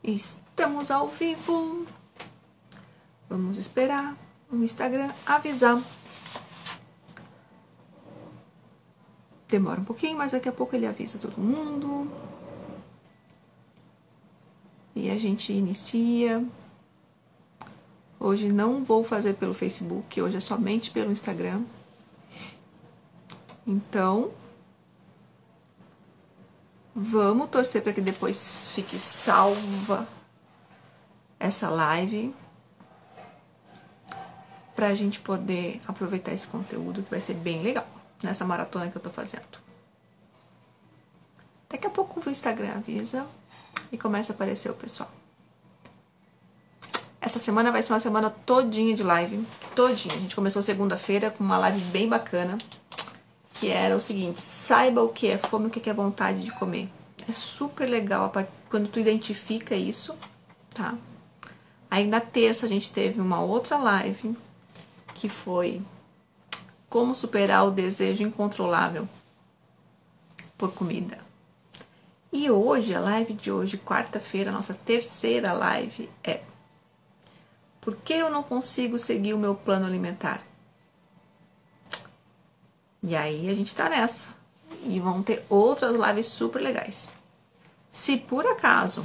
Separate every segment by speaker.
Speaker 1: Estamos ao vivo. Vamos esperar o Instagram avisar. Demora um pouquinho, mas daqui a pouco ele avisa todo mundo. E a gente inicia. Hoje não vou fazer pelo Facebook, hoje é somente pelo Instagram. Então, vamos torcer para que depois fique salva essa live, pra gente poder aproveitar esse conteúdo que vai ser bem legal nessa maratona que eu tô fazendo. Daqui a pouco o Instagram avisa e começa a aparecer o pessoal. Essa semana vai ser uma semana todinha de live, todinha. A gente começou segunda-feira com uma live bem bacana, que era o seguinte: saiba o que é fome, o que é vontade de comer. É super legal quando tu identifica isso, tá? Aí na terça a gente teve uma outra live, que foi como superar o desejo incontrolável por comida. E hoje, a live de hoje, quarta-feira, nossa terceira live é: por que eu não consigo seguir o meu plano alimentar? E aí a gente tá nessa. E vão ter outras lives super legais. Se por acaso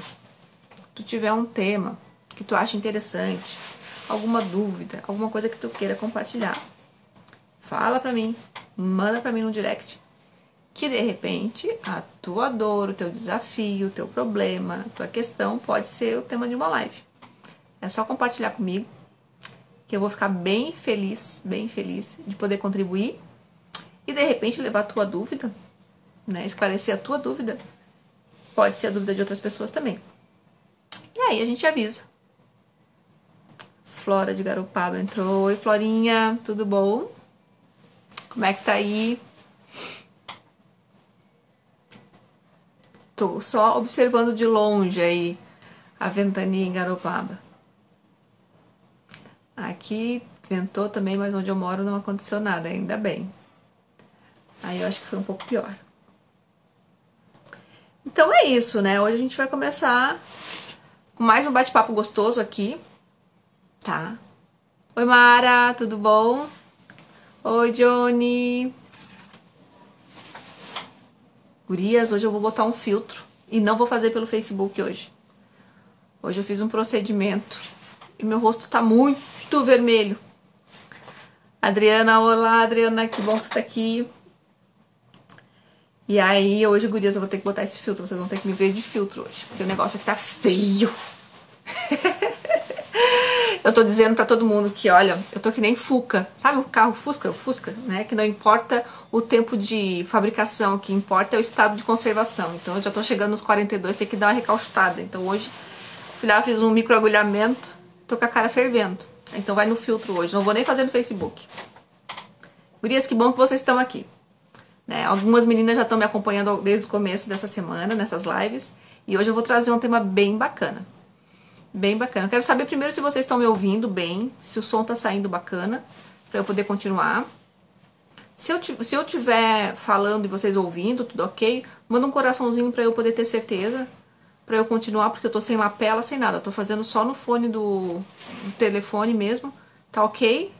Speaker 1: tu tiver um tema que tu acha interessante, alguma dúvida, alguma coisa que tu queira compartilhar, fala pra mim, manda pra mim no direct, que de repente a tua dor, o teu desafio, o teu problema, a tua questão pode ser o tema de uma live. É só compartilhar comigo, que eu vou ficar bem feliz de poder contribuir e de repente levar a tua dúvida, né, esclarecer a tua dúvida. Pode ser a dúvida de outras pessoas também. E aí a gente avisa. Flora de Garopaba entrou. Oi, Florinha, tudo bom? Como é que tá aí? Tô só observando de longe aí a ventania em Garopaba. Aqui ventou também, mas onde eu moro não aconteceu nada, ainda bem. Aí eu acho que foi um pouco pior. Então é isso, né? Hoje a gente vai começar com mais um bate-papo gostoso aqui, tá? Oi, Mara, tudo bom? Oi, Johnny. Gurias, hoje eu vou botar um filtro e não vou fazer pelo Facebook hoje. Hoje eu fiz um procedimento e meu rosto tá muito vermelho. Adriana, olá, Adriana, que bom que tu tá aqui. E aí, hoje, gurias, eu vou ter que botar esse filtro. Vocês vão ter que me ver de filtro hoje, porque o negócio aqui tá feio. Eu tô dizendo pra todo mundo que, olha, eu tô que nem Fuca. Sabe o carro Fusca? O Fusca, né? Que não importa o tempo de fabricação, o que importa é o estado de conservação. Então, eu já tô chegando nos 42, tem que dar uma recalchutada. Então, hoje, fiz um microagulhamento, tô com a cara fervendo. Então, vai no filtro hoje. Não vou nem fazer no Facebook. Gurias, que bom que vocês estão aqui. Né? Algumas meninas já estão me acompanhando desde o começo dessa semana, nessas lives. E hoje eu vou trazer um tema bem bacana. Bem bacana. Eu quero saber primeiro se vocês estão me ouvindo bem, se o som tá saindo bacana, para eu poder continuar. Se eu estiver falando e vocês ouvindo, tudo ok, manda um coraçãozinho para eu poder ter certeza, para eu continuar, porque eu tô sem lapela, sem nada. Eu tô fazendo só no fone do telefone mesmo. Tá ok?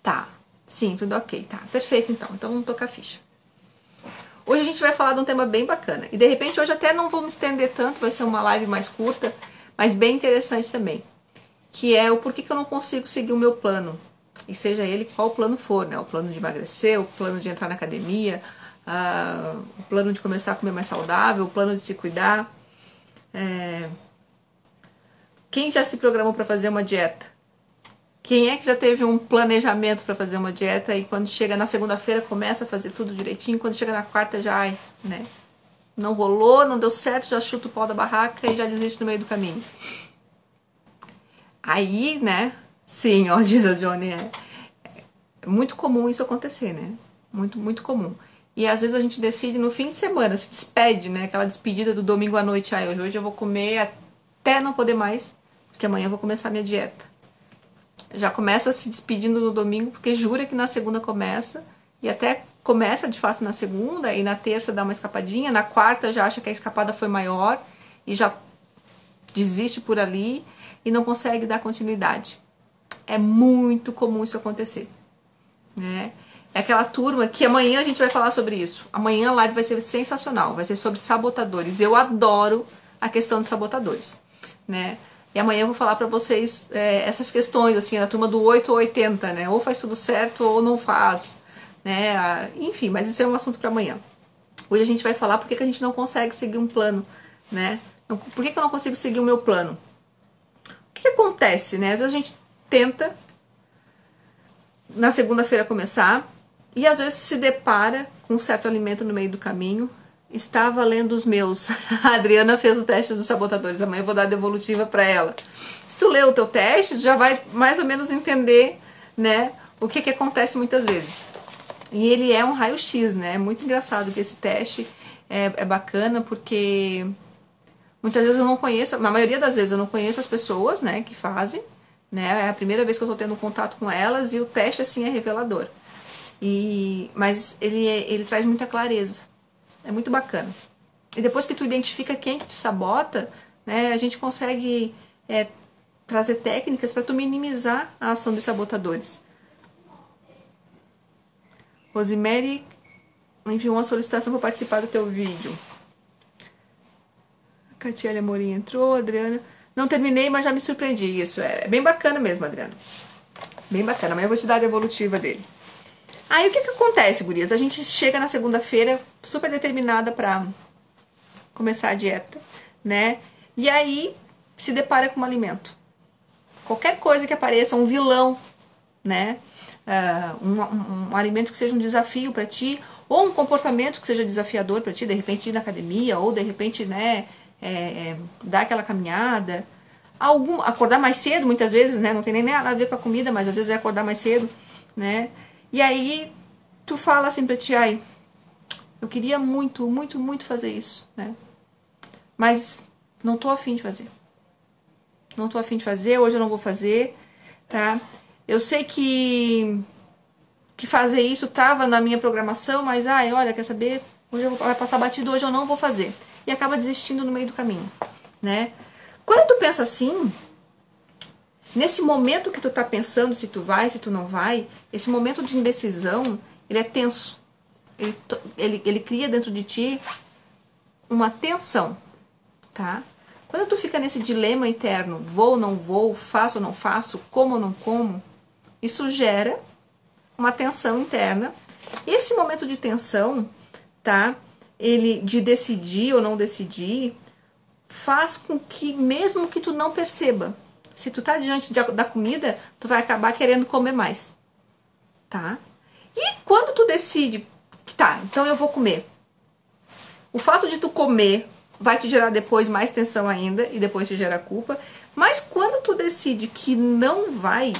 Speaker 1: Tá. Sim, tudo ok, tá. Perfeito, então. Então vamos tocar a ficha. Hoje a gente vai falar de um tema bem bacana. E de repente hoje até não vou me estender tanto, vai ser uma live mais curta, mas bem interessante também. Que é o porquê que eu não consigo seguir o meu plano. E seja ele qual plano for, né? O plano de emagrecer, o plano de entrar na academia, o plano de começar a comer mais saudável, o plano de se cuidar. Quem já se programou para fazer uma dieta? Quem é que já teve um planejamento para fazer uma dieta e quando chega na segunda-feira começa a fazer tudo direitinho, quando chega na quarta já, né, não rolou, não deu certo, já chuta o pau da barraca e já desiste no meio do caminho. Aí, né, sim, ó, diz a Johnny, é muito comum isso acontecer, né, muito comum. E às vezes a gente decide no fim de semana, se despede, né, aquela despedida do domingo à noite, hoje eu vou comer até não poder mais, porque amanhã eu vou começar a minha dieta. Já começa se despedindo no domingo, porque jura que na segunda começa, e até começa de fato na segunda, e na terça dá uma escapadinha, na quarta já acha que a escapada foi maior, e já desiste por ali e não consegue dar continuidade. É muito comum isso acontecer, né? É aquela turma que amanhã a gente vai falar sobre isso. Amanhã a live vai ser sensacional, vai ser sobre sabotadores. Eu adoro a questão de sabotadores, né? E amanhã eu vou falar pra vocês essas questões, assim, a turma do 8 ou 80, né? Ou faz tudo certo ou não faz, né? Enfim, mas isso é um assunto pra amanhã. Hoje a gente vai falar por que a gente não consegue seguir um plano, né? Por que eu não consigo seguir o meu plano? O que acontece, né? Às vezes a gente tenta na segunda-feira começar e às vezes se depara com um certo alimento no meio do caminho. Estava lendo os meus. A Adriana fez o teste dos sabotadores. Amanhã eu vou dar a devolutiva para ela. Se tu ler o teu teste, tu já vai mais ou menos entender, né, o que acontece muitas vezes. E ele é um raio-x, né? É muito engraçado que esse teste é bacana porque muitas vezes eu não conheço, na maioria das vezes eu não conheço as pessoas, né, que fazem, né? É a primeira vez que eu tô tendo contato com elas e o teste assim é revelador. Mas ele traz muita clareza. É muito bacana. E depois que tu identifica quem que te sabota, né, a gente consegue trazer técnicas para tu minimizar a ação dos sabotadores. Rosemary enviou uma solicitação para participar do teu vídeo. A Catiele Amorim entrou, Adriana. Não terminei, mas já me surpreendi. Isso é bem bacana mesmo, Adriana. Bem bacana. Amanhã eu vou te dar a devolutiva dele. Aí o que acontece, gurias? A gente chega na segunda-feira super determinada pra começar a dieta, né? E aí se depara com um alimento. Qualquer coisa que apareça, um vilão, né? Um alimento que seja um desafio pra ti, ou um comportamento que seja desafiador pra ti, de repente ir na academia, ou de repente, né, dar aquela caminhada. Acordar mais cedo, muitas vezes, né? Não tem nem nada a ver com a comida, mas às vezes é acordar mais cedo, né? E aí tu fala assim pra ti, ai, eu queria muito, muito, muito fazer isso, né? Mas não tô afim de fazer. Não tô afim de fazer, hoje eu não vou fazer, tá? Eu sei que fazer isso tava na minha programação, mas ai, olha, quer saber? Hoje vai passar batido, hoje eu não vou fazer. E acaba desistindo no meio do caminho, né? Quando tu pensa assim, nesse momento que tu tá pensando se tu vai, se tu não vai, esse momento de indecisão, ele é tenso. Ele cria dentro de ti uma tensão, tá? Quando tu fica nesse dilema interno, vou ou não vou, faço ou não faço, como ou não como, isso gera uma tensão interna. E esse momento de tensão, tá? Ele de decidir ou não decidir, faz com que, mesmo que tu não perceba, se tu tá diante da comida, tu vai acabar querendo comer mais, tá? E quando tu decide que tá, então eu vou comer, o fato de tu comer vai te gerar depois mais tensão ainda e depois te gera culpa, mas quando tu decide que não vai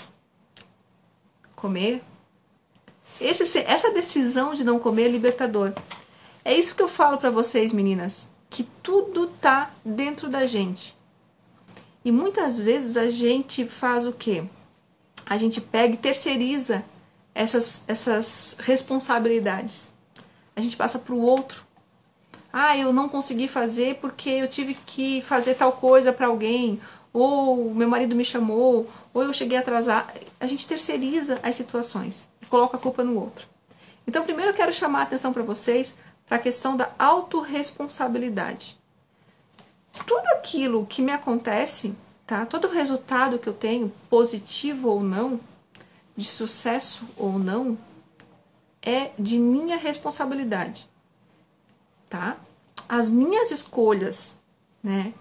Speaker 1: comer, essa decisão de não comer é libertador. É isso que eu falo pra vocês, meninas, que tudo tá dentro da gente. E muitas vezes a gente faz o quê? A gente pega e terceiriza essas responsabilidades. A gente passa para o outro. Ah, eu não consegui fazer porque eu tive que fazer tal coisa para alguém, ou meu marido me chamou, ou eu cheguei atrasado. A gente terceiriza as situações e coloca a culpa no outro. Então, primeiro eu quero chamar a atenção para vocês para a questão da autorresponsabilidade. Tudo aquilo que me acontece, tá? Todo resultado que eu tenho, positivo ou não, de sucesso ou não, é de minha responsabilidade, tá? As minhas escolhas, né?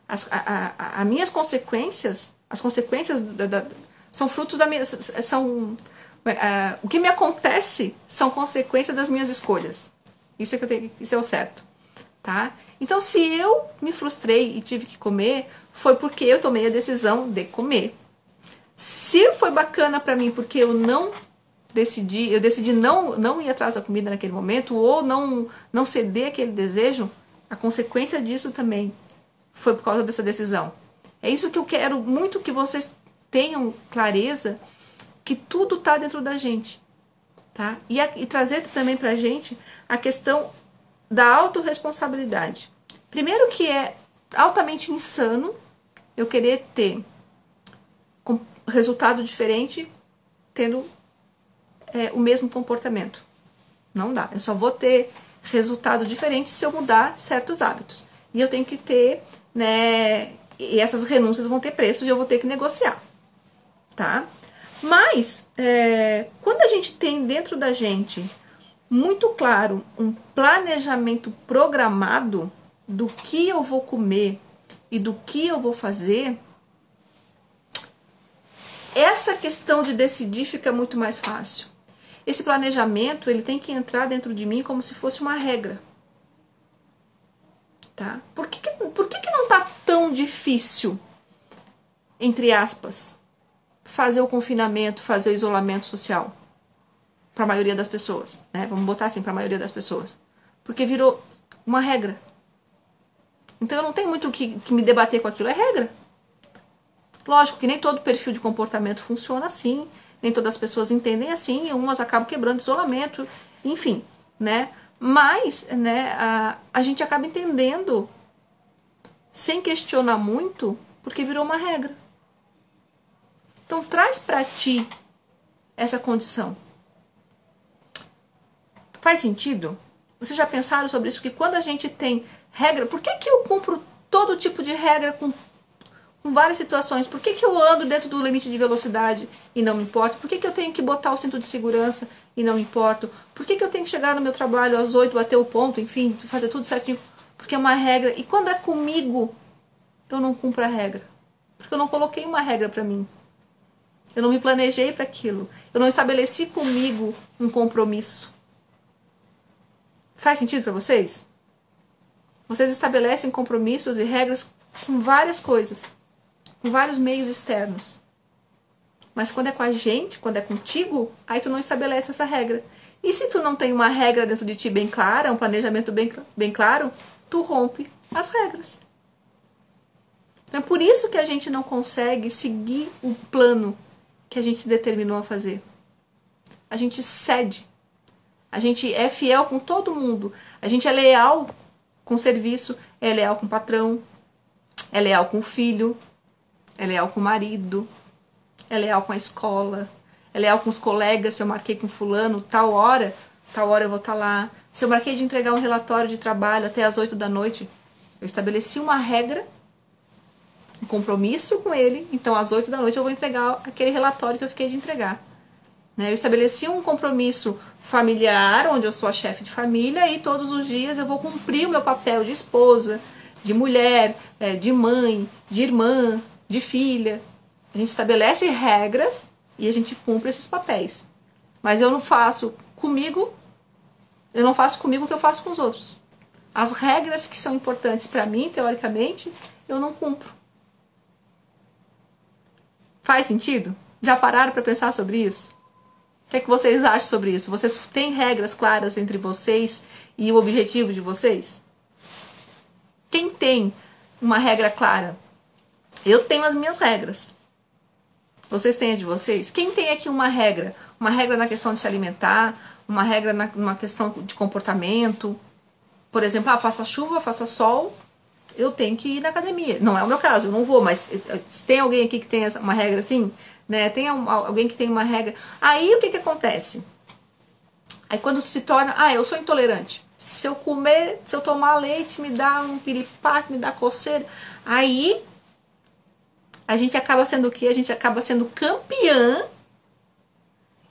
Speaker 1: As minhas consequências, as consequências são frutos da minha, o que me acontece são consequências das minhas escolhas. Isso é que eu tenho, isso é o certo, tá? Então, se eu me frustrei e tive que comer, foi porque eu tomei a decisão de comer. Se foi bacana pra mim porque eu decidi não ir atrás da comida naquele momento, ou não ceder aquele desejo, a consequência disso também foi por causa dessa decisão. É isso que eu quero muito que vocês tenham clareza, que tudo tá dentro da gente, tá? E trazer também pra gente a questão da autorresponsabilidade. Primeiro que é altamente insano, eu querer ter resultado diferente tendo o mesmo comportamento. Não dá. Eu só vou ter resultado diferente se eu mudar certos hábitos. E eu tenho que ter, né? E essas renúncias vão ter preço e eu vou ter que negociar, tá? Mas, quando a gente tem dentro da gente muito claro um planejamento programado do que eu vou comer e do que eu vou fazer, essa questão de decidir fica muito mais fácil. Esse planejamento, ele tem que entrar dentro de mim como se fosse uma regra. Tá? Por que não tá tão difícil, entre aspas, fazer o confinamento, fazer o isolamento social? Para a maioria das pessoas, né? Vamos botar assim, para a maioria das pessoas. Porque virou uma regra. Então eu não tenho muito que me debater com aquilo, é regra. Lógico que nem todo perfil de comportamento funciona assim, nem todas as pessoas entendem assim, e umas acabam quebrando isolamento, enfim, né? Mas, né, a gente acaba entendendo sem questionar muito, porque virou uma regra. Então traz para ti essa condição. Faz sentido? Vocês já pensaram sobre isso? Que quando a gente tem regra, por que eu cumpro todo tipo de regra com várias situações? Por que eu ando dentro do limite de velocidade e não me importo? Por que eu tenho que botar o cinto de segurança e não me importo? Por que eu tenho que chegar no meu trabalho às 8, bater o ponto, enfim, fazer tudo certinho? Porque é uma regra. E quando é comigo, eu não cumpro a regra. Porque eu não coloquei uma regra para mim. Eu não me planejei para aquilo. Eu não estabeleci comigo um compromisso. Faz sentido para vocês? Vocês estabelecem compromissos e regras com várias coisas, com vários meios externos. Mas quando é com a gente, quando é contigo, aí tu não estabelece essa regra. E se tu não tem uma regra dentro de ti bem clara, um planejamento bem claro, tu rompe as regras. Então é por isso que a gente não consegue seguir o plano que a gente se determinou a fazer. A gente cede. A gente é fiel com todo mundo. A gente é leal com o serviço, é leal com o patrão, é leal com o filho, é leal com o marido, é leal com a escola, é leal com os colegas. Se eu marquei com fulano, tal hora eu vou estar lá. Se eu marquei de entregar um relatório de trabalho até as 8 da noite, eu estabeleci uma regra, um compromisso com ele, então às 8 da noite eu vou entregar aquele relatório que eu fiquei de entregar. Eu estabeleci um compromisso familiar, onde eu sou a chefe de família, e todos os dias eu vou cumprir o meu papel de esposa, de mulher, de mãe, de irmã, de filha. A gente estabelece regras e a gente cumpre esses papéis. Mas eu não faço comigo o que eu faço com os outros. As regras que são importantes para mim, teoricamente, eu não cumpro. Faz sentido? Já pararam para pensar sobre isso? O que é que vocês acham sobre isso? Vocês têm regras claras entre vocês e o objetivo de vocês? Quem tem uma regra clara? Eu tenho as minhas regras. Vocês têm a de vocês? Quem tem aqui uma regra? Uma regra na questão de se alimentar, uma regra numa questão de comportamento. Por exemplo, faça chuva, faça sol, eu tenho que ir na academia. Não é o meu caso, eu não vou, mas se tem alguém aqui que tem uma regra assim, né? Tem alguém que tem uma regra. Aí o que acontece? Aí quando se torna, eu sou intolerante. Se eu tomar leite, me dá um piripaque, me dá coceira. Aí a gente acaba sendo o quê? A gente acaba sendo campeã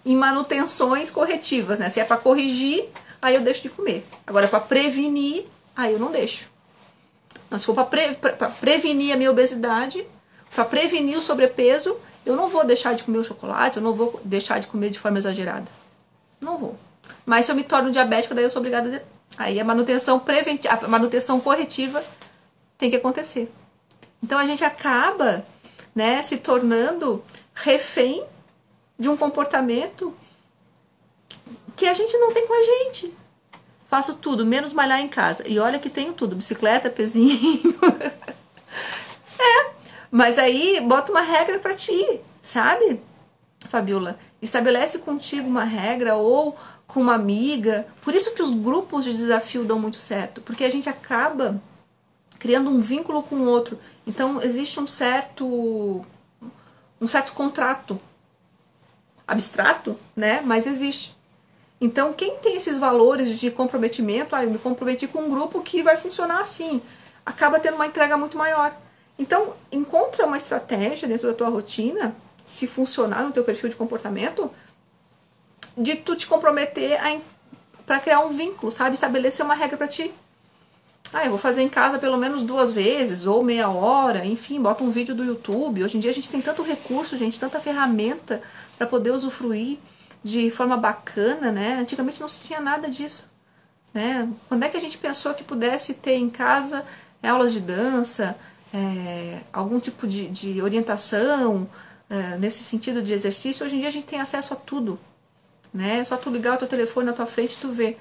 Speaker 1: em manutenções corretivas, né? Se é para corrigir, aí eu deixo de comer. Agora, para prevenir, aí eu não deixo. Não, se for para prevenir a minha obesidade, para prevenir o sobrepeso, eu não vou deixar de comer o chocolate, eu não vou deixar de comer de forma exagerada. Não vou. Mas se eu me torno diabética, daí eu sou obrigada a... Aí a manutenção preventiva, a manutenção corretiva tem que acontecer. Então a gente acaba, né, se tornando refém de um comportamento que a gente não tem com a gente. Faço tudo, menos malhar em casa. E olha que tenho tudo, bicicleta, pezinho. Mas aí bota uma regra pra ti, sabe, Fabiola? Estabelece contigo uma regra ou com uma amiga. Por isso que os grupos de desafio dão muito certo. Porque a gente acaba criando um vínculo com o outro. Então existe um certo contrato abstrato, né? Mas existe. Então quem tem esses valores de comprometimento, eu me comprometi com um grupo que vai funcionar assim, acaba tendo uma entrega muito maior. Então encontra uma estratégia dentro da tua rotina, se funcionar no teu perfil de comportamento, de tu te comprometer para criar um vínculo, sabe? Estabelecer uma regra para ti. Eu vou fazer em casa pelo menos 2 vezes, ou meia hora, enfim, bota um vídeo do YouTube. Hoje em dia a gente tem tanto recurso, gente, tanta ferramenta para poder usufruir de forma bacana, né? Antigamente não se tinha nada disso, né? Quando é que a gente pensou que pudesse ter em casa aulas de dança, algum tipo de orientação, nesse sentido de exercício? Hoje em dia a gente tem acesso a tudo, né? É só tu ligar o teu telefone na tua frente e tu vê.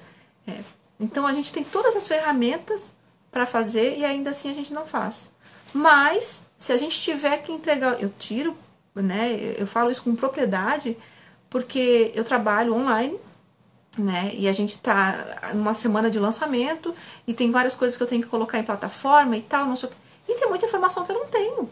Speaker 1: Então a gente tem todas as ferramentas para fazer e ainda assim a gente não faz. Mas se a gente tiver que entregar, eu tiro, né? Eu falo isso com propriedade, porque eu trabalho online, né? E a gente tá numa semana de lançamento e tem várias coisas que eu tenho que colocar em plataforma e tal, não sei o que. E tem muita informação que eu não tenho.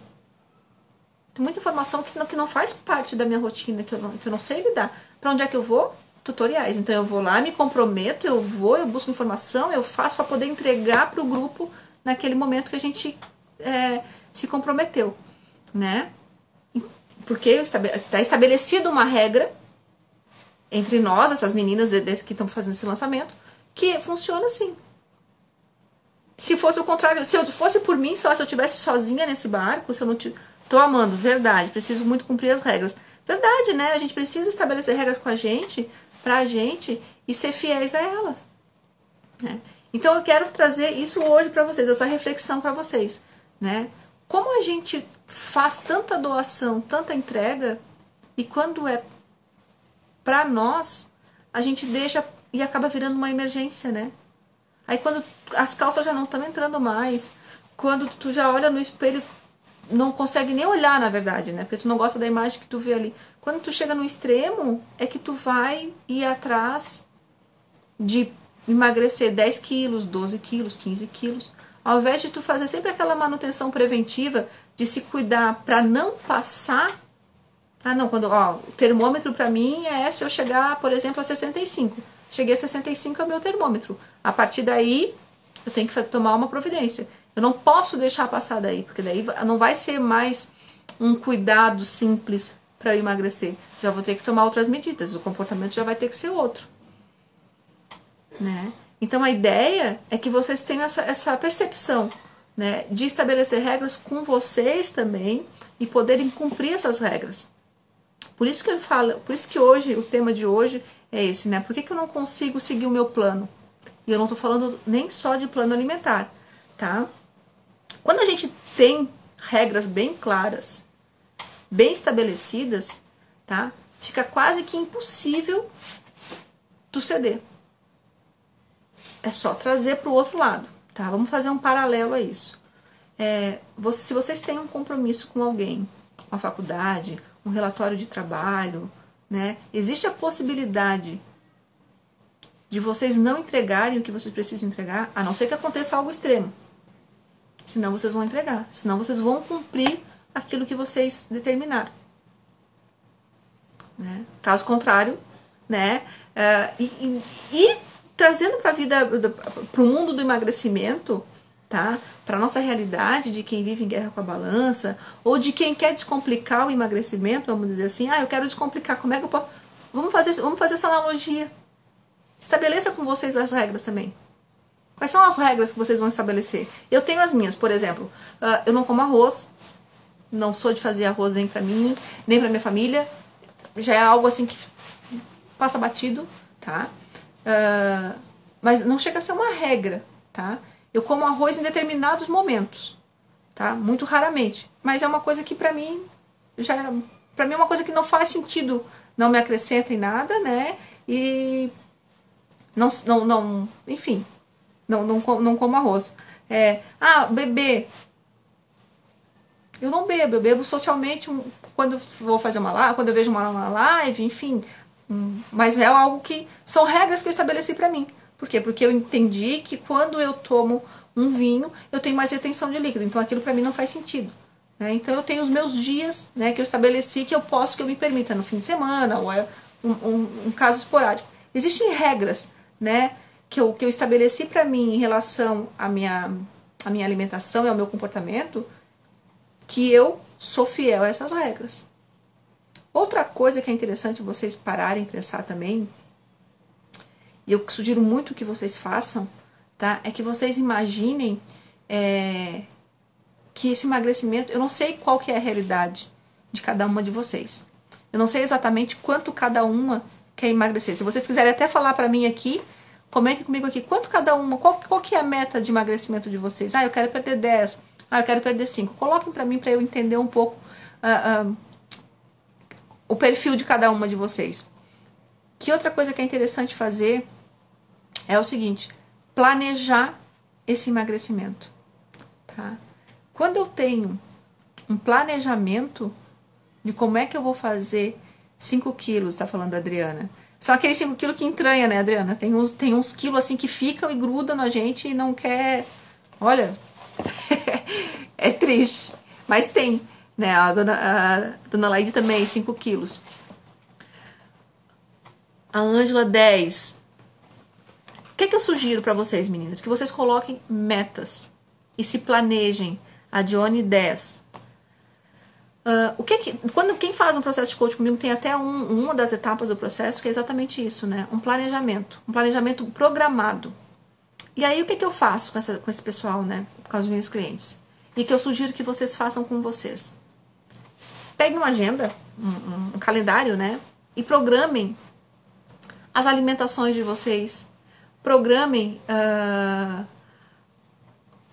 Speaker 1: Tem muita informação que não faz parte da minha rotina, que eu não sei lidar. Para onde é que eu vou? Tutoriais. Então eu vou lá, me comprometo, eu busco informação, eu faço para poder entregar para o grupo naquele momento que a gente se comprometeu, né? Porque está estabelecida uma regra entre nós, essas meninas que estão fazendo esse lançamento, que funciona assim. Se fosse o contrário, se eu fosse por mim só, se eu estivesse sozinha nesse barco, se eu não tô amando, verdade, preciso muito cumprir as regras. Verdade, né? A gente precisa estabelecer regras com a gente, pra gente, e ser fiéis a elas, né? Então eu quero trazer isso hoje pra vocês, essa reflexão pra vocês, né? Como a gente faz tanta doação, tanta entrega, e quando é pra nós, a gente deixa e acaba virando uma emergência, né? Aí quando as calças já não estão entrando mais, quando tu já olha no espelho, não consegue nem olhar, na verdade, né? Porque tu não gosta da imagem que tu vê ali. Quando tu chega no extremo, é que tu vai ir atrás de emagrecer 10 quilos, 12 quilos, 15 quilos. Ao invés de tu fazer sempre aquela manutenção preventiva de se cuidar para não passar. O termômetro para mim é se eu chegar, por exemplo, a 65. Cheguei a 65 é o meu termômetro. A partir daí, eu tenho que tomar uma providência. Eu não posso deixar passar daí, porque daí não vai ser mais um cuidado simples para eu emagrecer. Já vou ter que tomar outras medidas, o comportamento já vai ter que ser outro, né? Então a ideia é que vocês tenham essa percepção, né, de estabelecer regras com vocês também e poderem cumprir essas regras. Por isso que eu falo, por isso que hoje, o tema de hoje é esse, né? Por que eu não consigo seguir o meu plano? E eu não tô falando nem só de plano alimentar, tá? Quando a gente tem regras bem claras, bem estabelecidas, tá? Fica quase que impossível tu ceder. É só trazer para o outro lado, tá? Vamos fazer um paralelo a isso. Se vocês têm um compromisso com alguém, uma faculdade, um relatório de trabalho, né? Existe a possibilidade de vocês não entregarem o que vocês precisam entregar, a não ser que aconteça algo extremo. Senão vocês vão entregar, senão vocês vão cumprir aquilo que vocês determinaram, né? Caso contrário, né? E trazendo para a vida, para o mundo do emagrecimento, tá? Para nossa realidade de quem vive em guerra com a balança, ou de quem quer descomplicar o emagrecimento, vamos dizer assim, eu quero descomplicar, como é que eu posso? Vamos fazer essa analogia. Estabeleça com vocês as regras também. Quais são as regras que vocês vão estabelecer? Eu tenho as minhas, por exemplo, eu não como arroz, não sou de fazer arroz nem pra mim, nem pra minha família, já é algo assim que passa batido, tá? Mas não chega a ser uma regra, tá? Eu como arroz em determinados momentos, tá? Muito raramente, mas é uma coisa que pra mim é uma coisa que não faz sentido, não me acrescenta em nada, né? E enfim, não como arroz. Beber. Eu não bebo, eu bebo socialmente quando vou fazer quando eu vejo uma live, enfim. Mas é algo que são regras que eu estabeleci pra mim. Por quê? Porque eu entendi que quando eu tomo um vinho, eu tenho mais retenção de líquido. Então aquilo para mim não faz sentido. Né? Então eu tenho os meus dias, né, que eu estabeleci que eu posso, que eu me permita no fim de semana, ou é um caso esporádico. Existem regras, né, que eu estabeleci para mim em relação à minha alimentação e ao meu comportamento, que eu sou fiel a essas regras. Outra coisa que é interessante vocês pararem e pensar também, e eu sugiro muito que vocês façam, tá? É que vocês imaginem que esse emagrecimento, eu não sei qual que é a realidade de cada uma de vocês. Eu não sei exatamente quanto cada uma quer emagrecer. Se vocês quiserem até falar pra mim aqui, comentem comigo aqui, quanto cada uma, qual que é a meta de emagrecimento de vocês? Ah, eu quero perder 10, eu quero perder 5. Coloquem pra mim, pra eu entender um pouco o perfil de cada uma de vocês. Que outra coisa que é interessante fazer é o seguinte, planejar esse emagrecimento, tá? Quando eu tenho um planejamento de como é que eu vou fazer 5 quilos, tá falando a Adriana. São aqueles 5 quilos que entranha, né, Adriana? Tem uns quilos assim que ficam e grudam na gente e não quer... Olha, é triste, mas tem, né? A dona Laide também, 5 quilos. A Ângela, 10. O que é que eu sugiro pra vocês, meninas? Que vocês coloquem metas e se planejem. A Dione, 10. Quando quem faz um processo de coaching comigo tem até uma das etapas do processo que é exatamente isso, né? Um planejamento programado. E aí o que eu faço com esse pessoal, né? Com os meus clientes? E que eu sugiro que vocês façam com vocês. Peguem uma agenda, um calendário, né? E programem as alimentações de vocês. Programem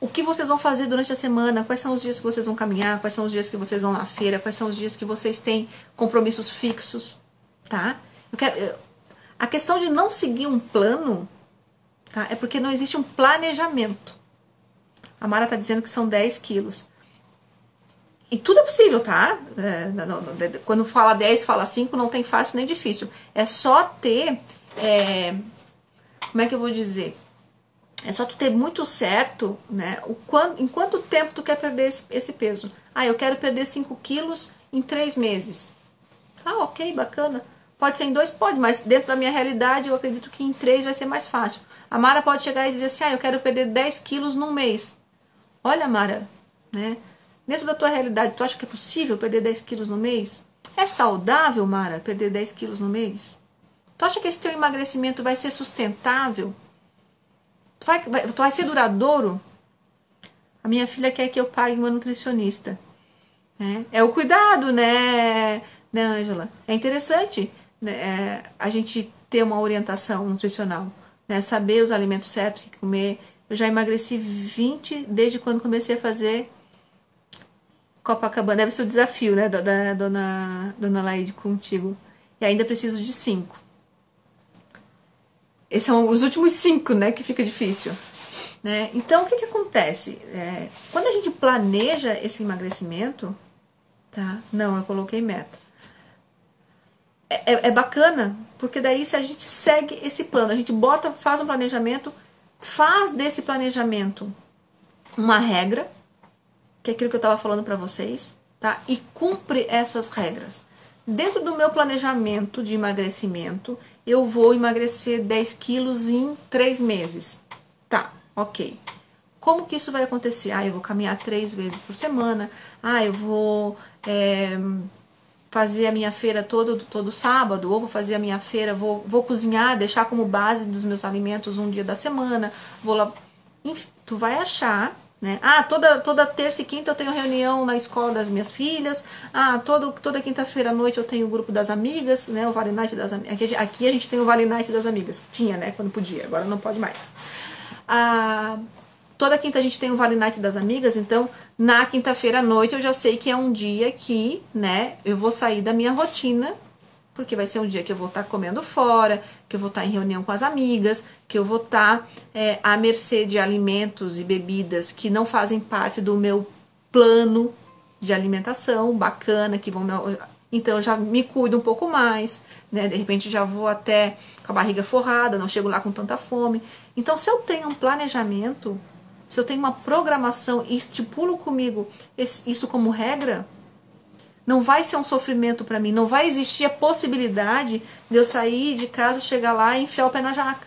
Speaker 1: o que vocês vão fazer durante a semana, quais são os dias que vocês vão caminhar, quais são os dias que vocês vão na feira, quais são os dias que vocês têm compromissos fixos, tá? A questão de não seguir um plano, tá? É porque não existe um planejamento. A Mara tá dizendo que são 10 quilos. E tudo é possível, tá? Quando fala 10, fala 5, não tem fácil nem difícil. É só ter... como é que eu vou dizer? É só tu ter muito certo, né? Em quanto tempo tu quer perder esse peso? Ah, eu quero perder 5 quilos em 3 meses. Ah, ok, bacana. Pode ser em 2? Pode, mas dentro da minha realidade eu acredito que em 3 vai ser mais fácil. A Mara pode chegar e dizer assim, eu quero perder 10 quilos num mês. Olha, Mara, né? Dentro da tua realidade, tu acha que é possível perder 10 quilos no mês? É saudável, Mara, perder 10 quilos no mês? Tu acha que esse teu emagrecimento vai ser sustentável? Tu vai ser duradouro? A minha filha quer que eu pague uma nutricionista. É o cuidado, né, Ângela? É interessante, né, a gente ter uma orientação nutricional, né, saber os alimentos certos que comer. Eu já emagreci 20 desde quando comecei a fazer Copacabana. Deve ser o desafio, né, da dona Laide contigo. E ainda preciso de 5. Esses são os últimos 5, né, que fica difícil. Né? Então, o que acontece? Quando a gente planeja esse emagrecimento, tá? Não, eu coloquei meta. É bacana, porque daí se a gente segue esse plano, a gente faz um planejamento, faz desse planejamento uma regra, que é aquilo que eu estava falando para vocês, tá? E cumpre essas regras. Dentro do meu planejamento de emagrecimento, eu vou emagrecer 10 quilos em 3 meses. Tá, ok. Como que isso vai acontecer? Eu vou caminhar 3 vezes por semana. Eu vou fazer a minha feira todo sábado. Ou vou fazer a minha feira, vou cozinhar, deixar como base dos meus alimentos um dia da semana. Vou lá... Enfim, tu vai achar... Né? Toda terça e quinta eu tenho reunião na escola das minhas filhas. Toda quinta-feira à noite eu tenho o grupo das amigas, né? O Vale Night das amigas. Aqui a gente tem o Vale Night das amigas. Tinha, né? Quando podia, agora não pode mais. Toda quinta a gente tem o Vale Night das amigas. Então, na quinta-feira à noite eu já sei que é um dia que, né? Eu vou sair da minha rotina, porque vai ser um dia que eu vou estar comendo fora, que eu vou estar em reunião com as amigas, que eu vou estar à mercê de alimentos e bebidas que não fazem parte do meu plano de alimentação bacana, que vão então eu já me cuido um pouco mais, né? De repente já vou até com a barriga forrada, não chego lá com tanta fome. Então, se eu tenho um planejamento, se eu tenho uma programação e estipulo comigo isso como regra, não vai ser um sofrimento para mim, não vai existir a possibilidade de eu sair de casa, chegar lá e enfiar o pé na jaca.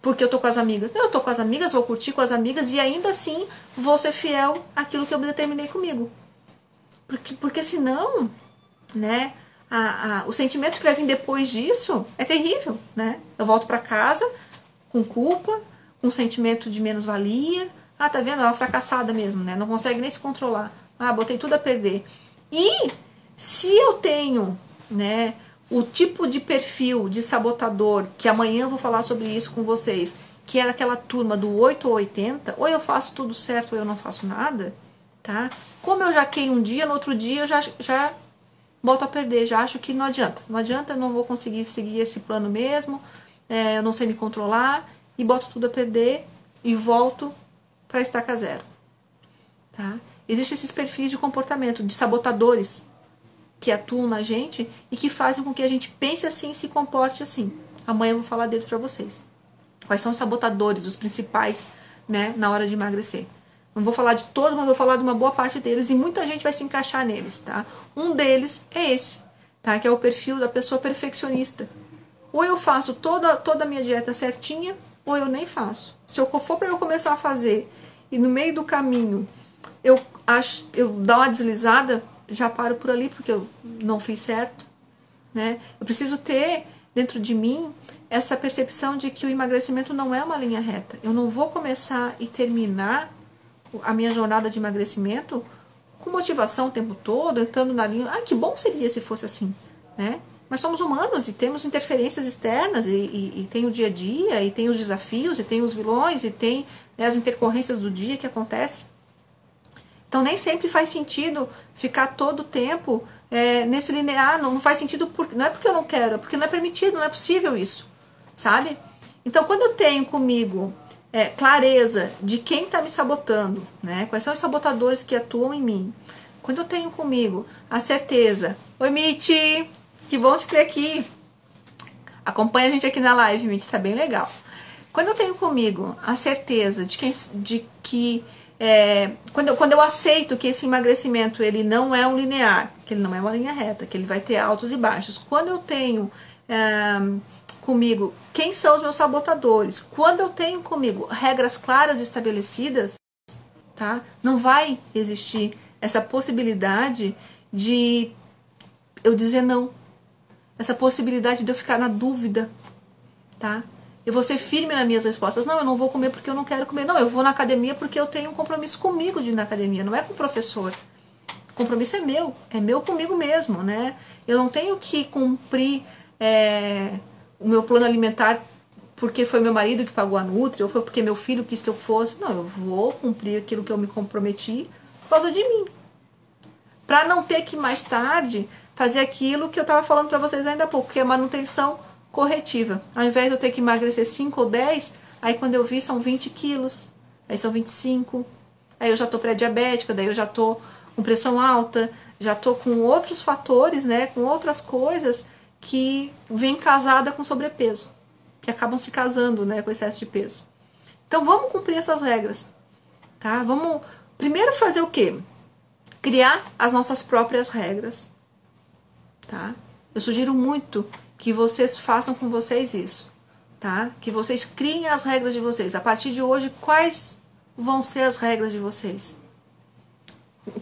Speaker 1: Porque eu tô com as amigas. Não, eu tô com as amigas, vou curtir com as amigas e ainda assim vou ser fiel àquilo que eu determinei comigo. Porque senão, né, o sentimento que vai vir depois disso é terrível, né? Eu volto para casa com culpa, com sentimento de menos-valia. Ah, tá vendo? É uma fracassada mesmo, né? Não consegue nem se controlar. Ah, botei tudo a perder. E se eu tenho, né, o tipo de perfil de sabotador, que amanhã eu vou falar sobre isso com vocês, que é aquela turma do 8 ou 80, ou eu faço tudo certo ou eu não faço nada, tá? Como eu jaquei um dia, no outro dia eu já boto a perder, já acho que não adianta. Não adianta, eu não vou conseguir seguir esse plano mesmo, eu não sei me controlar, e boto tudo a perder e volto para estaca zero, tá? Existem esses perfis de comportamento, de sabotadores, que atuam na gente e que fazem com que a gente pense assim e se comporte assim. Amanhã eu vou falar deles para vocês. Quais são os sabotadores, os principais, né, na hora de emagrecer. Não vou falar de todos, mas vou falar de uma boa parte deles e muita gente vai se encaixar neles, tá? Um deles é esse, tá? Que é o perfil da pessoa perfeccionista. Ou eu faço toda a minha dieta certinha, ou eu nem faço. Se eu for para eu começar a fazer e no meio do caminho eu dar uma deslizada, já paro por ali porque eu não fiz certo, né? Eu preciso ter dentro de mim essa percepção de que o emagrecimento não é uma linha reta. Eu não vou começar e terminar a minha jornada de emagrecimento com motivação o tempo todo, entrando na linha. Ah, que bom seria se fosse assim, né? Mas somos humanos e temos interferências externas e tem o dia a dia, e tem os desafios, e tem os vilões, e tem, né, as intercorrências do dia que acontecem. Então nem sempre faz sentido ficar todo o tempo nesse linear, não faz sentido, não é porque eu não quero, é porque não é permitido, não é possível isso, sabe? Então quando eu tenho comigo clareza de quem está me sabotando, né? Quais são os sabotadores que atuam em mim, quando eu tenho comigo a certeza, oi Mitty, que bom te ter aqui, acompanha a gente aqui na live, Mitty, tá bem legal. Quando eu tenho comigo a certeza de que quando eu aceito que esse emagrecimento ele não é um linear, que ele não é uma linha reta, que ele vai ter altos e baixos, quando eu tenho comigo quem são os meus sabotadores, quando eu tenho comigo regras claras estabelecidas, tá? Não vai existir essa possibilidade de eu dizer não, essa possibilidade de eu ficar na dúvida, tá? Eu vou ser firme nas minhas respostas. Não, eu não vou comer porque eu não quero comer. Não, eu vou na academia porque eu tenho um compromisso comigo de ir na academia. Não é com o professor. O compromisso é meu comigo mesmo, né? Eu não tenho que cumprir o meu plano alimentar porque foi meu marido que pagou a Nutri, ou foi porque meu filho quis que eu fosse. Não, eu vou cumprir aquilo que eu me comprometi por causa de mim. Para não ter que mais tarde fazer aquilo que eu estava falando para vocês ainda há pouco, que é a manutenção corretiva. Ao invés de eu ter que emagrecer 5 ou 10, aí quando eu vi são 20 quilos, aí são 25, aí eu já tô pré-diabética, daí eu já tô com pressão alta, já tô com outros fatores, né, com outras coisas que vêm casada com sobrepeso, que acabam se casando, né, com excesso de peso. Então vamos cumprir essas regras, tá? Vamos primeiro fazer o quê? Criar as nossas próprias regras, tá? Eu sugiro muito que vocês façam com vocês isso, tá? Que vocês criem as regras de vocês. A partir de hoje, quais vão ser as regras de vocês?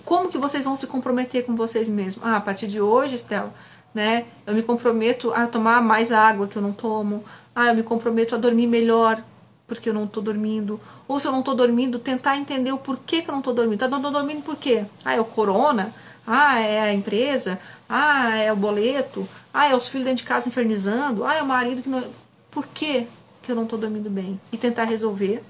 Speaker 1: Como que vocês vão se comprometer com vocês mesmos? Ah, a partir de hoje, Estela, né? Eu me comprometo a tomar mais água que eu não tomo. Ah, eu me comprometo a dormir melhor porque eu não tô dormindo. Ou se eu não tô dormindo, tentar entender o porquê que eu não tô dormindo. Tá não tô dormindo por quê? Ah, é o corona? Ah, é a empresa? Ah, é o boleto? Ah, é os filhos dentro de casa infernizando? Ah, é o marido que não... Por que eu não tô dormindo bem? E tentar resolver,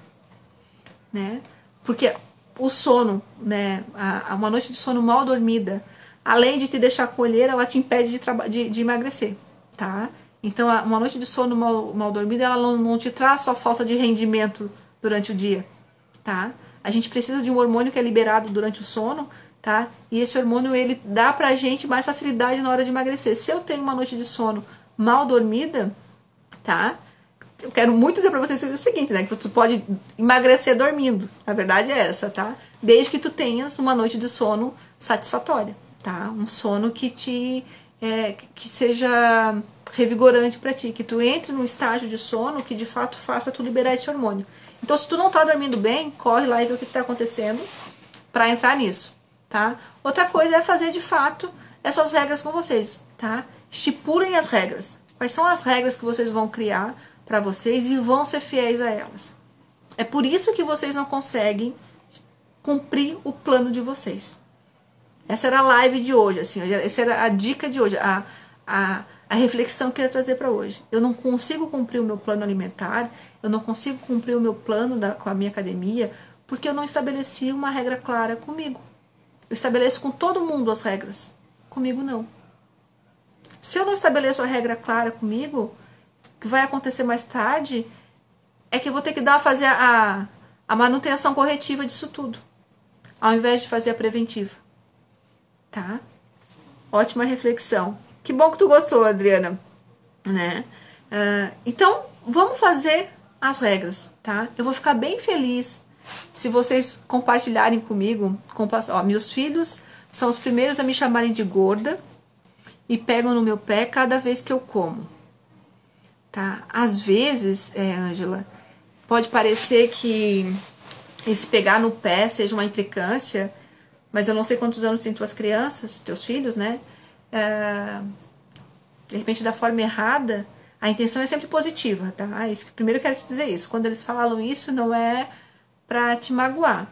Speaker 1: né? Porque o sono, né? Uma noite de sono mal dormida, além de te deixar com olheira, ela te impede de emagrecer, tá? Então, uma noite de sono mal dormida, ela não te traz só falta de rendimento durante o dia, tá? A gente precisa de um hormônio que é liberado durante o sono, tá? E esse hormônio, ele dá pra gente mais facilidade na hora de emagrecer. Se eu tenho uma noite de sono mal dormida, tá? eu quero muito dizer pra vocês o seguinte, né? Que tu pode emagrecer dormindo. A verdade é essa, tá? Desde que tu tenhas uma noite de sono satisfatória, tá? Um sono que que seja revigorante pra ti, que tu entre num estágio de sono que de fato faça tu liberar esse hormônio. Então, se tu não tá dormindo bem, corre lá e vê o que tá acontecendo pra entrar nisso, tá? Outra coisa é fazer de fato essas regras com vocês, tá? Estipulem as regras. Quais são as regras que vocês vão criar pra vocês e vão ser fiéis a elas. É por isso que vocês não conseguem cumprir o plano de vocês. Essa era a live de hoje, assim, essa era a dica de hoje, a reflexão que eu ia trazer para hoje. Eu não consigo cumprir o meu plano alimentar, eu não consigo cumprir o meu plano com a minha academia, porque eu não estabeleci uma regra clara comigo. Eu estabeleço com todo mundo as regras, comigo não. Se eu não estabeleço a regra clara comigo, o que vai acontecer mais tarde é que eu vou ter que fazer a manutenção corretiva disso tudo, ao invés de fazer a preventiva. Tá? Ótima reflexão. Que bom que tu gostou, Adriana. Né? Então, vamos fazer as regras, tá? Eu vou ficar bem feliz se vocês compartilharem comigo. Meus filhos são os primeiros a me chamarem de gorda e pegam no meu pé cada vez que eu como. Tá? Às vezes, Ângela, pode parecer que esse pegar no pé seja uma implicância, mas eu não sei quantos anos tem tuas crianças, teus filhos, né? De repente, da forma errada, a intenção é sempre positiva, tá? Primeiro eu quero te dizer isso. Quando eles falam isso, não é pra te magoar.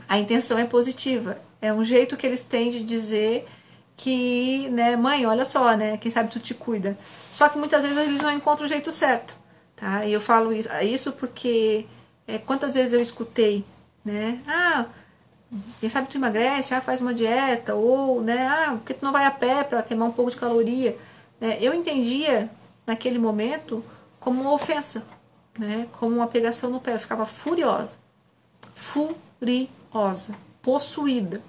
Speaker 1: A intenção é positiva. É um jeito que eles têm de dizer que, né, mãe, olha só, né? Quem sabe tu te cuida. Só que muitas vezes eles não encontram o jeito certo, tá? E eu falo isso porque quantas vezes eu escutei, né? Quem sabe tu emagrece, faz uma dieta, ou, né, porque tu não vai a pé para queimar um pouco de caloria. Eu entendia, naquele momento, como uma ofensa, né, como uma pegação no pé. Eu ficava furiosa, possuída,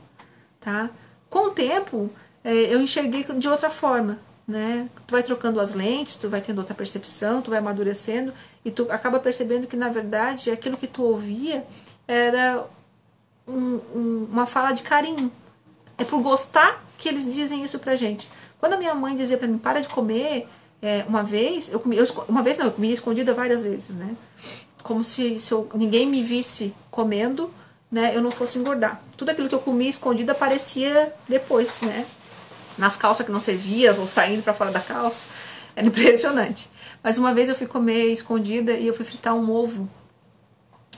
Speaker 1: tá? Com o tempo, eu enxerguei de outra forma, né? Tu vai trocando as lentes, tu vai tendo outra percepção, tu vai amadurecendo, e tu acaba percebendo que, na verdade, aquilo que tu ouvia era uma fala de carinho. É por gostar que eles dizem isso pra gente. Quando a minha mãe dizia pra mim, para de comer, uma vez, eu comia escondida várias vezes, né? Como se ninguém me visse comendo, né, eu não fosse engordar. Tudo aquilo que eu comia escondida aparecia depois, né? Nas calças que não servia, ou saindo pra fora da calça. Era impressionante. Mas uma vez eu fui comer escondida e eu fui fritar um ovo.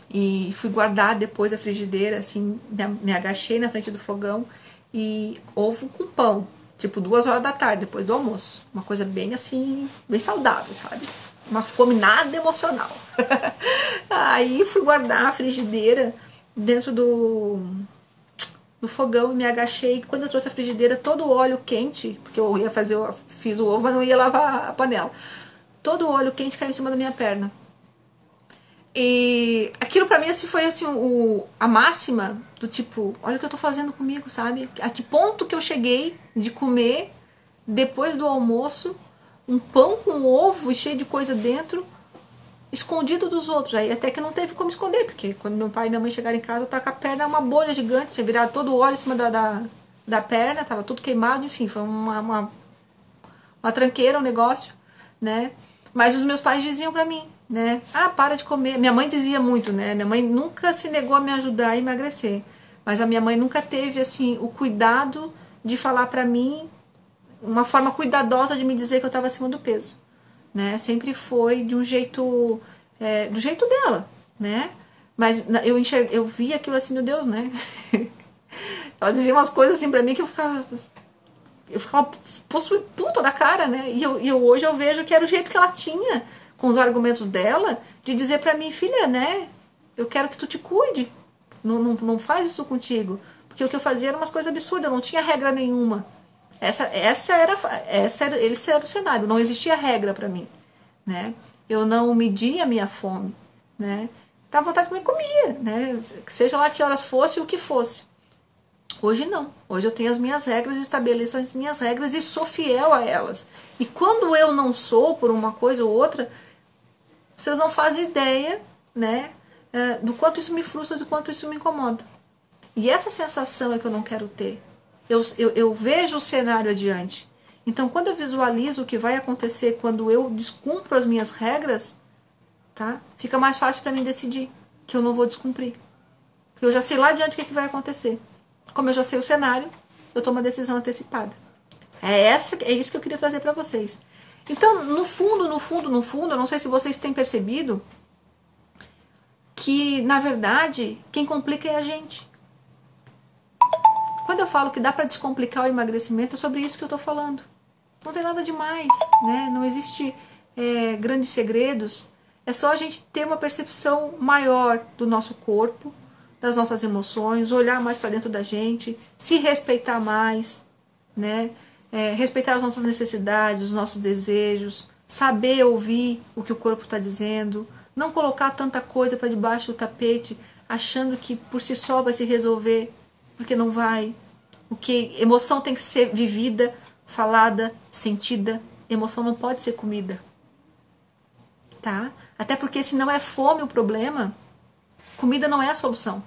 Speaker 1: E fui guardar depois a frigideira, assim, me agachei na frente do fogão e ovo com pão, tipo 2 horas da tarde, depois do almoço. Uma coisa bem assim, bem saudável, sabe? Uma fome nada emocional. Aí fui guardar a frigideira dentro do fogão e me agachei. Quando eu trouxe a frigideira, todo o óleo quente, porque fiz o ovo, mas não ia lavar a panela. Todo o óleo quente caiu em cima da minha perna. E aquilo pra mim assim, foi assim, a máxima do tipo, olha o que eu tô fazendo comigo, sabe? A que ponto que eu cheguei de comer, depois do almoço, um pão com ovo e cheio de coisa dentro, escondido dos outros. Aí até que não teve como esconder, porque quando meu pai e minha mãe chegaram em casa, eu tava com a perna uma bolha gigante, tinha virado todo o óleo em cima da perna, tava tudo queimado, enfim, foi uma tranqueira, um negócio, né? Mas os meus pais diziam pra mim, né? Para de comer. Minha mãe dizia muito, né? Minha mãe nunca se negou a me ajudar a emagrecer. Mas a minha mãe nunca teve, assim, o cuidado de falar pra mim uma forma cuidadosa de me dizer que eu tava acima do peso, né? Sempre foi de um jeito, do jeito dela, né? Mas eu via aquilo assim, meu Deus, né? Ela dizia umas coisas assim pra mim que eu ficava puta da cara, né? E hoje eu vejo que era o jeito que ela tinha, com os argumentos dela, de dizer pra mim, filha, né? Eu quero que tu te cuide. Não faz isso contigo. Porque o que eu fazia era umas coisas absurdas, não tinha regra nenhuma. Esse era o cenário, não existia regra pra mim, né? Eu não media a minha fome, né? Tava vontade de comer, comia, né? Seja lá que horas fosse, o que fosse. Hoje não. Hoje eu tenho as minhas regras, estabeleço as minhas regras e sou fiel a elas. E quando eu não sou por uma coisa ou outra, Vocês não fazem ideia, né, do quanto isso me frustra, do quanto isso me incomoda. E essa sensação é que eu não quero ter. Eu vejo o cenário adiante. Então, quando eu visualizo o que vai acontecer quando eu descumpro as minhas regras, tá? Fica mais fácil para mim decidir que eu não vou descumprir. Porque eu já sei lá adiante o que vai acontecer. Como eu já sei o cenário, eu tomo uma decisão antecipada. É isso que eu queria trazer para vocês. Então, no fundo, eu não sei se vocês têm percebido que, na verdade, quem complica é a gente. Quando eu falo que dá para descomplicar o emagrecimento, é sobre isso que eu estou falando. Não tem nada demais, né? Não existe grandes segredos. É só a gente ter uma percepção maior do nosso corpo, das nossas emoções, olhar mais para dentro da gente, se respeitar mais, né? Respeitar as nossas necessidades, os nossos desejos, saber ouvir o que o corpo está dizendo, não colocar tanta coisa para debaixo do tapete, achando que por si só vai se resolver, porque não vai. Emoção tem que ser vivida, falada, sentida. Emoção não pode ser comida, tá? Até porque se não é fome o problema, comida não é a solução.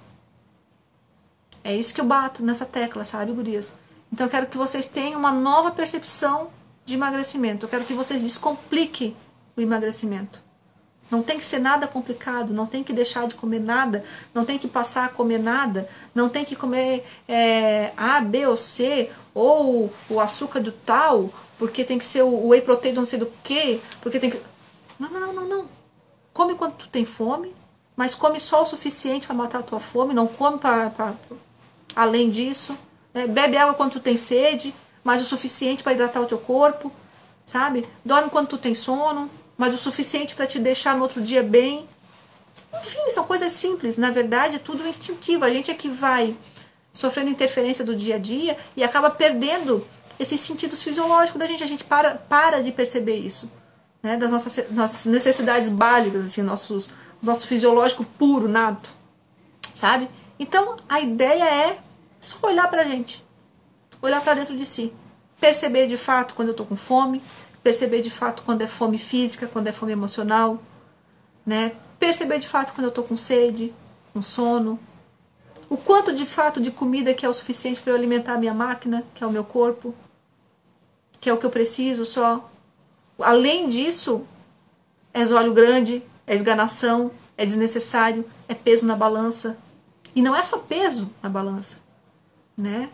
Speaker 1: É isso que eu bato nessa tecla, sabe, gurias? Então eu quero que vocês tenham uma nova percepção de emagrecimento. Eu quero que vocês descompliquem o emagrecimento. Não tem que ser nada complicado, não tem que deixar de comer nada, não tem que passar a comer nada, não tem que comer A, B ou C, ou o açúcar do tal, porque tem que ser o whey protein não sei do que, porque tem que... Não. Come quando tu tem fome, mas come só o suficiente para matar a tua fome, não come para além disso. Bebe água quando tu tem sede, mas o suficiente para hidratar o teu corpo, sabe? Dorme quando tu tem sono, mas o suficiente para te deixar no outro dia bem. Enfim, são coisas simples. Na verdade, é tudo instintivo. A gente é que vai sofrendo interferência do dia a dia e acaba perdendo esses sentidos fisiológicos da gente. A gente para de perceber isso, né? Das nossas necessidades básicas, assim, nosso fisiológico puro, nato, sabe? Então, a ideia é só olhar pra gente, olhar pra dentro de si, perceber de fato quando eu tô com fome, perceber de fato quando é fome física, quando é fome emocional, né? Perceber de fato quando eu tô com sede, com sono, o quanto de fato de comida que é o suficiente para eu alimentar a minha máquina, que é o meu corpo, que é o que eu preciso só. Além disso, é olho grande, é esganação, é desnecessário, é peso na balança. E não é só peso na balança, né?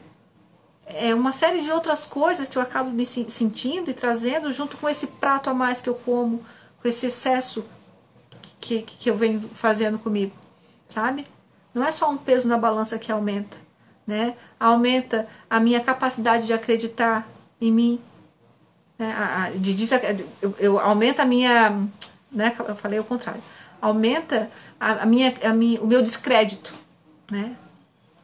Speaker 1: É uma série de outras coisas que eu acabo me sentindo e trazendo junto com esse prato a mais que eu como, com esse excesso que eu venho fazendo comigo, sabe? Não é só um peso na balança que aumenta, né? Aumenta a minha capacidade de acreditar em mim, né? Aumenta a minha, né? Eu falei o contrário. Aumenta o meu descrédito, né?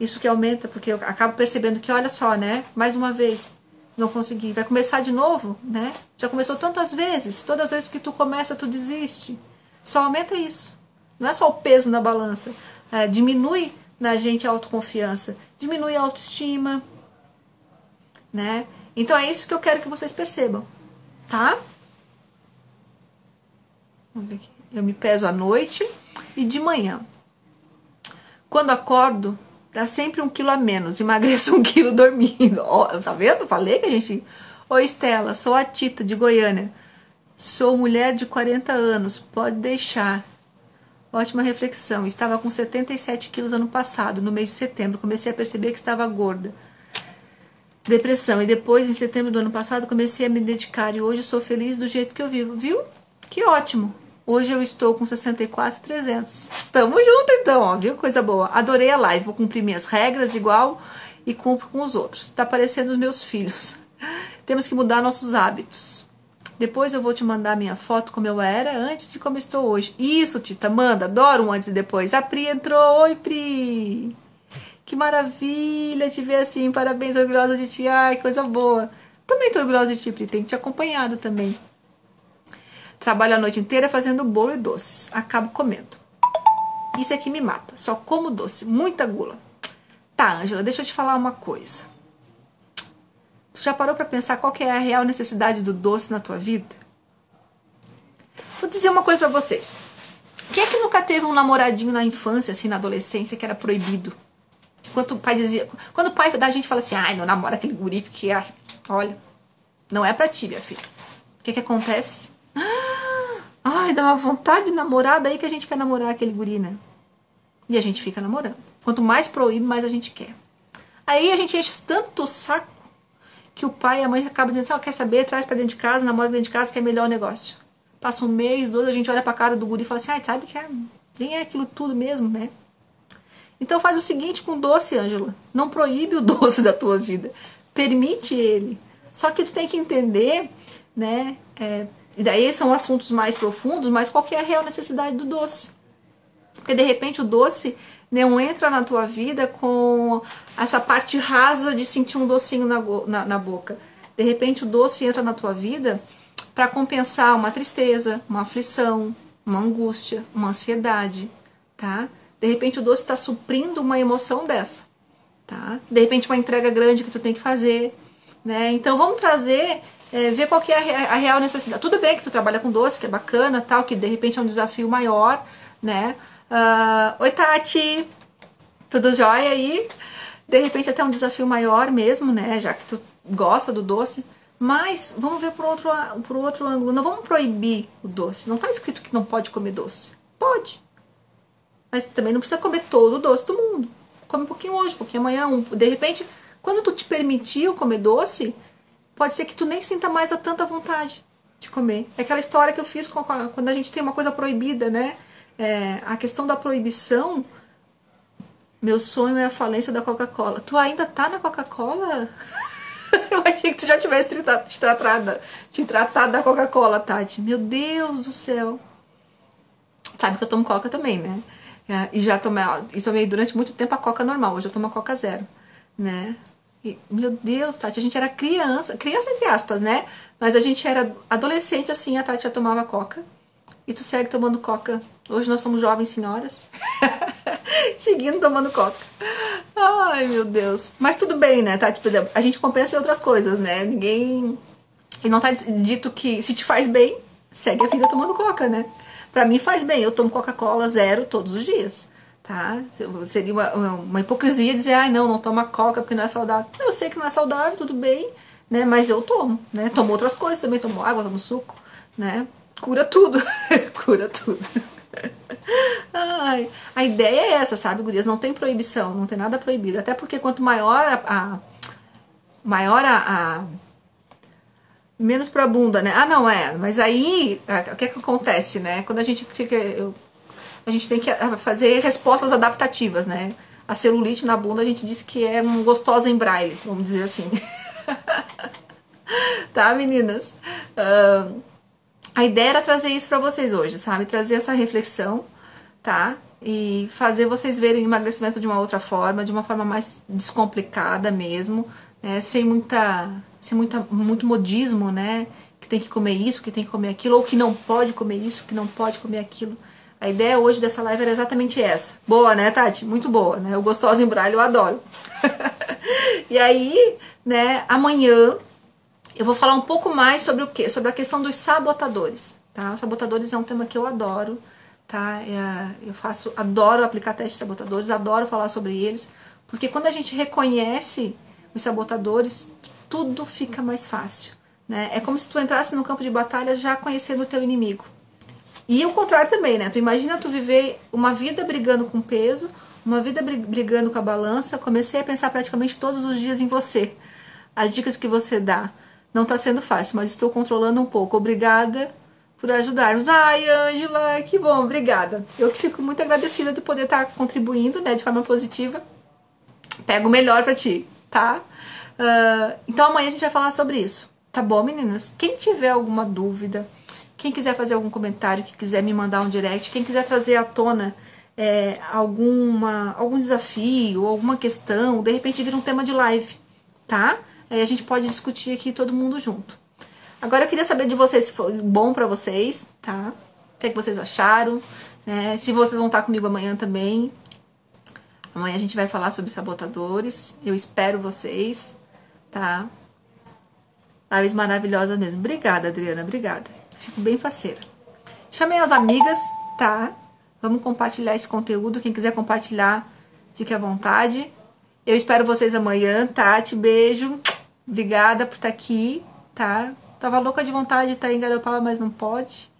Speaker 1: Isso que aumenta, porque eu acabo percebendo que, olha só, né? Mais uma vez, não consegui. Vai começar de novo, né? Já começou tantas vezes. Todas as vezes que tu começa, tu desiste. Só aumenta isso. Não é só o peso na balança. Diminui na gente a autoconfiança. Diminui a autoestima, né? Então é isso que eu quero que vocês percebam, tá? Vamos ver aqui. Eu me peso à noite e de manhã. Quando acordo, dá sempre 1 quilo a menos, emagreço 1 quilo dormindo. Oh, tá vendo? Falei que a gente... Oi, Estela, sou a Tita, de Goiânia. Sou mulher de 40 anos, pode deixar. Ótima reflexão. Estava com 77 quilos ano passado, no mês de setembro. Comecei a perceber que estava gorda. Depressão. E depois, em setembro do ano passado, comecei a me dedicar. E hoje sou feliz do jeito que eu vivo. Viu? Que ótimo. Hoje eu estou com 64,300. Tamo junto então, ó, viu? Coisa boa. Adorei a live. Vou cumprir minhas regras igual e cumpro com os outros. Tá parecendo os meus filhos. Temos que mudar nossos hábitos. Depois eu vou te mandar minha foto como eu era antes e como estou hoje. Isso, Tita, manda. Adoro um antes e depois. A Pri entrou. Oi, Pri. Que maravilha te ver assim. Parabéns, orgulhosa de ti. Ai, coisa boa. Também tô orgulhosa de ti, Pri. Tenho te acompanhado também. Trabalho a noite inteira fazendo bolo e doces. Acabo comendo. Isso aqui me mata. Só como doce. Muita gula. Tá, Ângela, deixa eu te falar uma coisa. Tu já parou pra pensar qual que é a real necessidade do doce na tua vida? dizer uma coisa pra vocês. Quem é que nunca teve um namoradinho na infância, assim, na adolescência, que era proibido? Quando o pai da gente fala assim, ai, não namora aquele guri, porque, ai, olha, não é pra ti, minha filha. O que acontece? Ai, dá uma vontade de namorar, daí que a gente quer namorar aquele guri, né? E a gente fica namorando. Quanto mais proíbe, mais a gente quer. Aí a gente enche tanto o saco que o pai e a mãe acabam dizendo assim, quer saber, traz pra dentro de casa, namora dentro de casa, que é melhor o negócio. Passa um mês, 2, a gente olha pra cara do guri e fala assim, ai, sabe que nem é aquilo tudo mesmo, né? Então faz o seguinte com o doce, Ângela. Não proíbe o doce da tua vida. Permite ele. Só que tu tem que entender, né? E daí são assuntos mais profundos, mas qual que é a real necessidade do doce? Porque de repente o doce não entra na tua vida com essa parte rasa de sentir um docinho na boca. De repente o doce entra na tua vida para compensar uma tristeza, uma aflição, uma angústia, uma ansiedade, tá? De repente o doce está suprindo uma emoção dessa, tá? De repente uma entrega grande que tu tem que fazer, né? Então vamos trazer, ver qual que é a real necessidade. Tudo bem que tu trabalha com doce, que é bacana, tal, que de repente é um desafio maior, né? Oi, Tati! Tudo jóia aí? De repente até um desafio maior mesmo, né? Já que tu gosta do doce. Mas vamos ver por outro ângulo. Não vamos proibir o doce. Não tá escrito que não pode comer doce. Pode. Mas também não precisa comer todo o doce do mundo. Come um pouquinho hoje, um pouquinho amanhã. De repente, quando tu te permitiu comer doce, pode ser que tu nem sinta mais a tanta vontade de comer. É aquela história que eu fiz quando a gente tem uma coisa proibida, né? A questão da proibição. Meu sonho é a falência da Coca-Cola. Tu ainda tá na Coca-Cola? Eu achei que tu já tivesse te tratado da Coca-Cola, Tati. Meu Deus do céu. Sabe que eu tomo Coca também, né? E já tomei durante muito tempo a Coca normal. Hoje eu tomo a Coca zero, né? E, meu Deus, Tati, a gente era criança entre aspas, né? Mas a gente era adolescente assim, a Tati já tomava Coca. E tu segue tomando Coca. Hoje nós somos jovens senhoras. Seguindo tomando Coca. Ai, meu Deus. Mas tudo bem, né, Tati? Por exemplo, a gente compensa em outras coisas, né? Ninguém... E não tá dito que se te faz bem, segue a vida tomando Coca, né? Pra mim faz bem. Eu tomo Coca-Cola zero todos os dias, tá? Seria uma hipocrisia dizer, ai, não toma Coca porque não é saudável. Eu sei que não é saudável, tudo bem, né? Mas eu tomo, né? Tomo outras coisas também. Tomo água, tomo suco, né? Cura tudo. Cura tudo. Ai, a ideia é essa, sabe, gurias? Não tem proibição, não tem nada proibido. Até porque quanto maior menos pra bunda, né? Não é. Mas aí, o que acontece, né? Quando a gente fica... a gente tem que fazer respostas adaptativas, né? A celulite na bunda a gente diz que é um gostosa em braille, vamos dizer assim. Tá, meninas? A ideia era trazer isso pra vocês hoje, sabe? Trazer essa reflexão, tá? E fazer vocês verem o emagrecimento de uma outra forma, de uma forma mais descomplicada mesmo, né? Sem muito modismo, né? Que tem que comer isso, que tem que comer aquilo, ou que não pode comer isso, que não pode comer aquilo. A ideia hoje dessa live era exatamente essa. Boa, né, Tati? Muito boa, né? O gostoso em braille eu adoro. E aí, né, amanhã eu vou falar um pouco mais sobre o quê? Sobre a questão dos sabotadores, tá? Os sabotadores é um tema que eu adoro, tá? Adoro aplicar testes de sabotadores, adoro falar sobre eles, porque quando a gente reconhece os sabotadores, tudo fica mais fácil, né? É como se tu entrasse no campo de batalha já conhecendo o teu inimigo. E o contrário também, né? Tu imagina tu viver uma vida brigando com peso, uma vida brigando com a balança. Comecei a pensar praticamente todos os dias em você. As dicas que você dá. Não tá sendo fácil, mas estou controlando um pouco. Obrigada por ajudarmos. Ai, Ângela, que bom, obrigada. Eu que fico muito agradecida de poder estar contribuindo, né, de forma positiva. Pego o melhor pra ti, tá? Então amanhã a gente vai falar sobre isso. Tá bom, meninas? Quem tiver alguma dúvida, quem quiser fazer algum comentário, que quiser me mandar um direct, quem quiser trazer à tona algum desafio, alguma questão, de repente vira um tema de live, tá? Aí a gente pode discutir aqui todo mundo junto. Agora eu queria saber de vocês se foi bom pra vocês, tá? O que é que vocês acharam, né? Se vocês vão estar comigo amanhã também. Amanhã a gente vai falar sobre sabotadores. Eu espero vocês, tá? Lives maravilhosas mesmo. Obrigada, Adriana, obrigada. Fico bem faceira. Chamem as amigas, tá? Vamos compartilhar esse conteúdo. Quem quiser compartilhar, fique à vontade. Eu espero vocês amanhã, Tati. Beijo. Obrigada por estar aqui, tá? Tava louca de vontade de estar em Garopaba, mas não pode.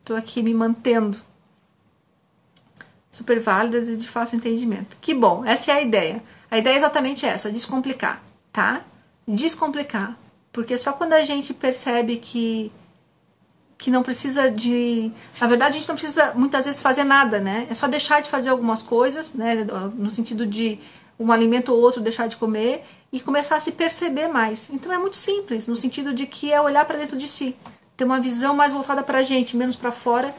Speaker 1: Tô aqui me mantendo. Super válidas e de fácil entendimento. Que bom, essa é a ideia. A ideia é exatamente essa, descomplicar, tá? Descomplicar. Porque só quando a gente percebe que não precisa de... Na verdade, a gente não precisa, muitas vezes, fazer nada, né? É só deixar de fazer algumas coisas, né? No sentido de um alimento ou outro deixar de comer e começar a se perceber mais. Então é muito simples, no sentido de que é olhar para dentro de si. Ter uma visão mais voltada pra gente, menos pra fora.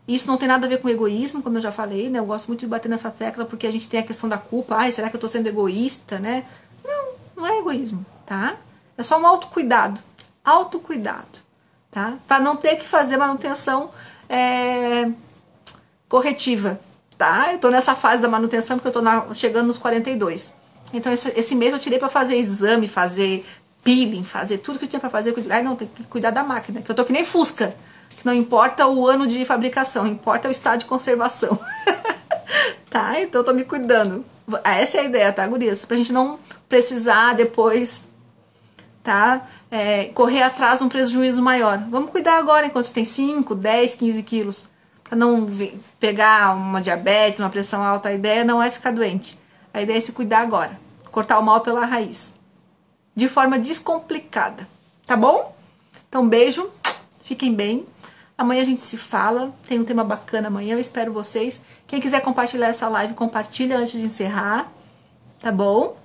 Speaker 1: Isso não tem nada a ver com egoísmo, como eu já falei, né? Eu gosto muito de bater nessa tecla porque a gente tem a questão da culpa. Ai, será que eu tô sendo egoísta, né? Não, não é egoísmo, tá? É só um autocuidado. Autocuidado, tá? Pra não ter que fazer manutenção corretiva, tá? Eu tô nessa fase da manutenção porque eu tô chegando nos 42. Então esse mês eu tirei pra fazer exame, fazer peeling, fazer tudo que eu tinha pra fazer. Ai, não, tem que cuidar da máquina, que eu tô que nem Fusca. Que não importa o ano de fabricação, importa o estado de conservação. Tá? Então eu tô me cuidando. Essa é a ideia, tá, gurias? Pra gente não precisar depois, tá? Correr atrás de um prejuízo maior. Vamos cuidar agora enquanto tem 5, 10, 15 quilos. Pra não pegar uma diabetes, uma pressão alta. A ideia não é ficar doente. A ideia é se cuidar agora. Cortar o mal pela raiz. De forma descomplicada. Tá bom? Então, beijo. Fiquem bem. Amanhã a gente se fala. Tem um tema bacana amanhã. Eu espero vocês. Quem quiser compartilhar essa live, compartilha antes de encerrar. Tá bom?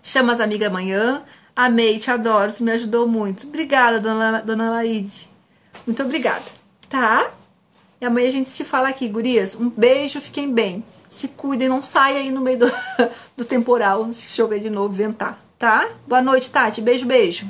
Speaker 1: Chama as amigas amanhã. Amei, te adoro. Tu me ajudou muito. Obrigada, dona Laide. Muito obrigada. Tá? E amanhã a gente se fala aqui, gurias. Um beijo. Fiquem bem. Se cuidem. Não saia aí no meio do temporal. Se chover de novo, ventar. Tá? Boa noite, Tati. Beijo, beijo.